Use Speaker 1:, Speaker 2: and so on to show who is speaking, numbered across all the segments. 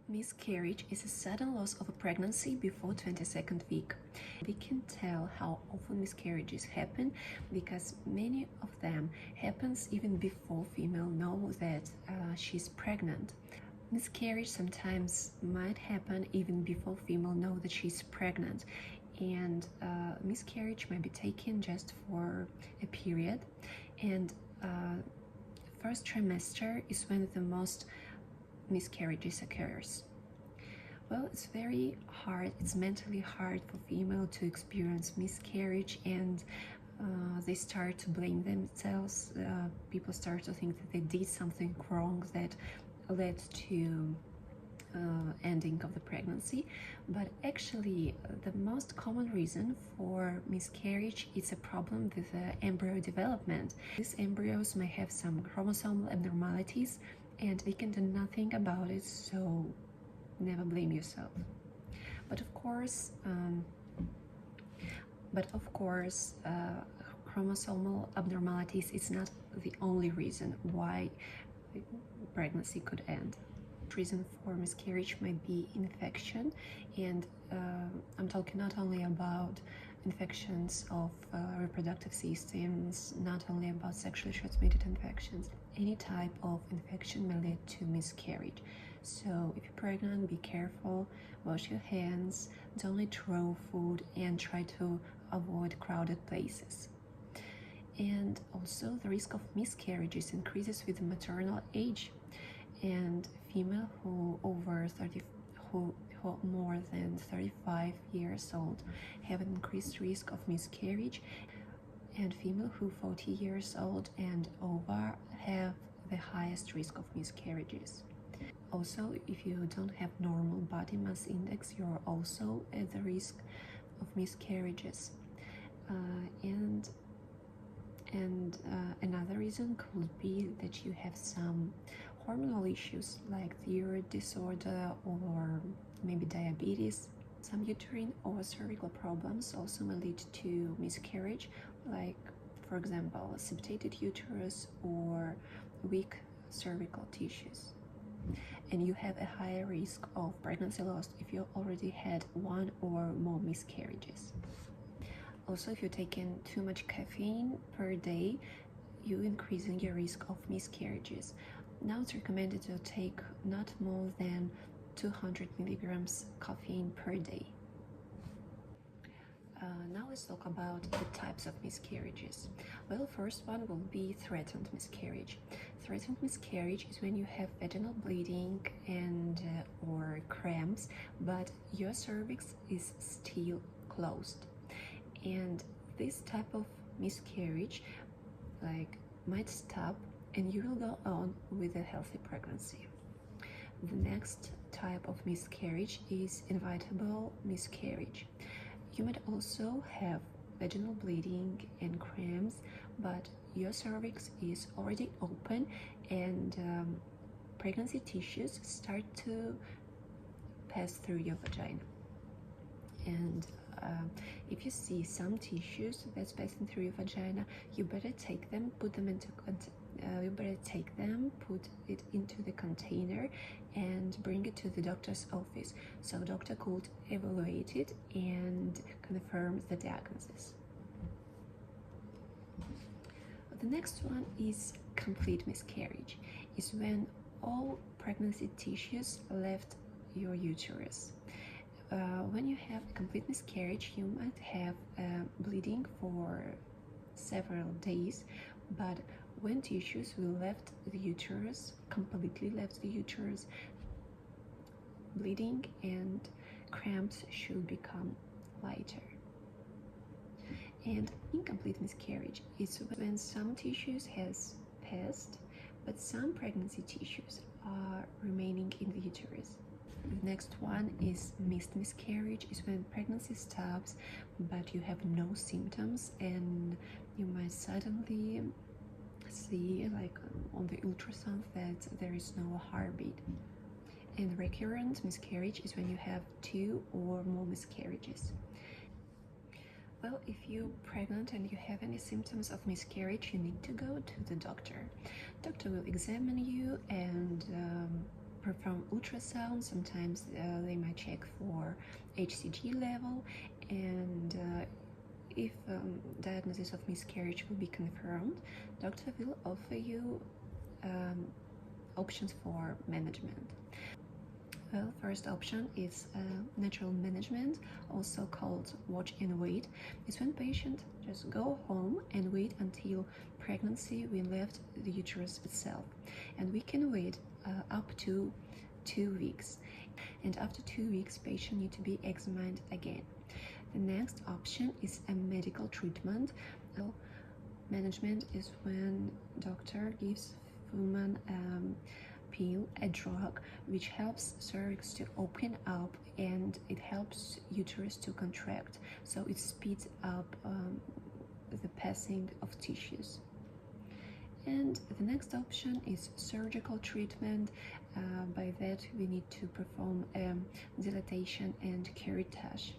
Speaker 1: Miscarriage is a sudden loss of a pregnancy before 22nd week. We can tell how often miscarriages happen because many of them happens even before female knows that she's pregnant. Miscarriage sometimes might happen even before female know that she's pregnant, and miscarriage may be taken just for a period, and first trimester is when the most miscarriages occurs. Well, it's very hard, it's mentally hard for female to experience miscarriage, and they start to blame themselves. People start to think that they did something wrong that led to ending of the pregnancy, but actually the most common reason for miscarriage is a problem with embryo development. These embryos may have some chromosomal abnormalities and we can do nothing about it, so never blame yourself. But of course chromosomal abnormalities is not the only reason why pregnancy could end. Reason for miscarriage might be infection, and I'm talking not only about infections of reproductive systems, not only about sexually transmitted infections. Any type of infection may lead to miscarriage. So if you're pregnant, be careful, wash your hands, don't eat raw food, and try to avoid crowded places. And also the risk of miscarriages increases with the maternal age, and female who more than 35 years old have an increased risk of miscarriage, and female who 40 years old and over have the highest risk of miscarriages. Also, if you don't have normal body mass index, you're also at the risk of miscarriages. Another reason could be that you have some hormonal issues like thyroid disorder or maybe diabetes. Some uterine or cervical problems also may lead to miscarriage, like for example septated uterus or weak cervical tissues. And you have a higher risk of pregnancy loss if you already had one or more miscarriages. Also, if you're taking too much caffeine per day, you're increasing your risk of miscarriages. Now it's recommended to take not more than 200 milligrams caffeine per day. Now let's talk about the types of miscarriages. Well, first one will be threatened miscarriage. Threatened miscarriage is when you have vaginal bleeding and or cramps, but your cervix is still closed. And this type of miscarriage might stop and you will go on with a healthy pregnancy. The next type of miscarriage is inevitable miscarriage. You might also have vaginal bleeding and cramps, but your cervix is already open and pregnancy tissues start to pass through your vagina. And if you see some tissues that's passing through your vagina, you better take them, put it into the container and bring it to the doctor's office, so doctor could evaluate it and confirm the diagnosis. The next one is complete miscarriage. Is when all pregnancy tissues left your uterus. When you have a complete miscarriage, you might have bleeding for several days, but when tissues will left the uterus, completely left the uterus, bleeding and cramps should become lighter. And incomplete miscarriage is when some tissues has passed, but some pregnancy tissues are remaining in the uterus. The next one is missed miscarriage, is when pregnancy stops but you have no symptoms and you might suddenly see on the ultrasound that there is no heartbeat. And recurrent miscarriage is when you have 2 or more miscarriages. Well, if you're pregnant and you have any symptoms of miscarriage, you need to go to the doctor. Doctor will examine you and perform ultrasound. Sometimes they might check for HCG level, and if diagnosis of miscarriage will be confirmed, doctor will offer you options for management. Well, first option is natural management, also called watch and wait. It's when patient just go home and wait until pregnancy will left the uterus itself, and we can wait up to 2 weeks, and after 2 weeks patient need to be examined again. The next option is a medical treatment. Management is when doctor gives woman pill, a drug which helps cervix to open up, and it helps uterus to contract, so it speeds up the passing of tissues. And the next option is surgical treatment. By that we need to perform dilatation and curettage.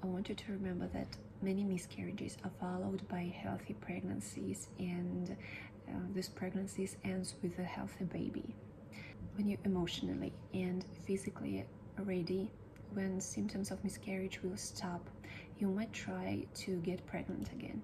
Speaker 1: I want you to remember that many miscarriages are followed by healthy pregnancies, and these pregnancies ends with a healthy baby. When you're emotionally and physically ready, when symptoms of miscarriage will stop, you might try to get pregnant again.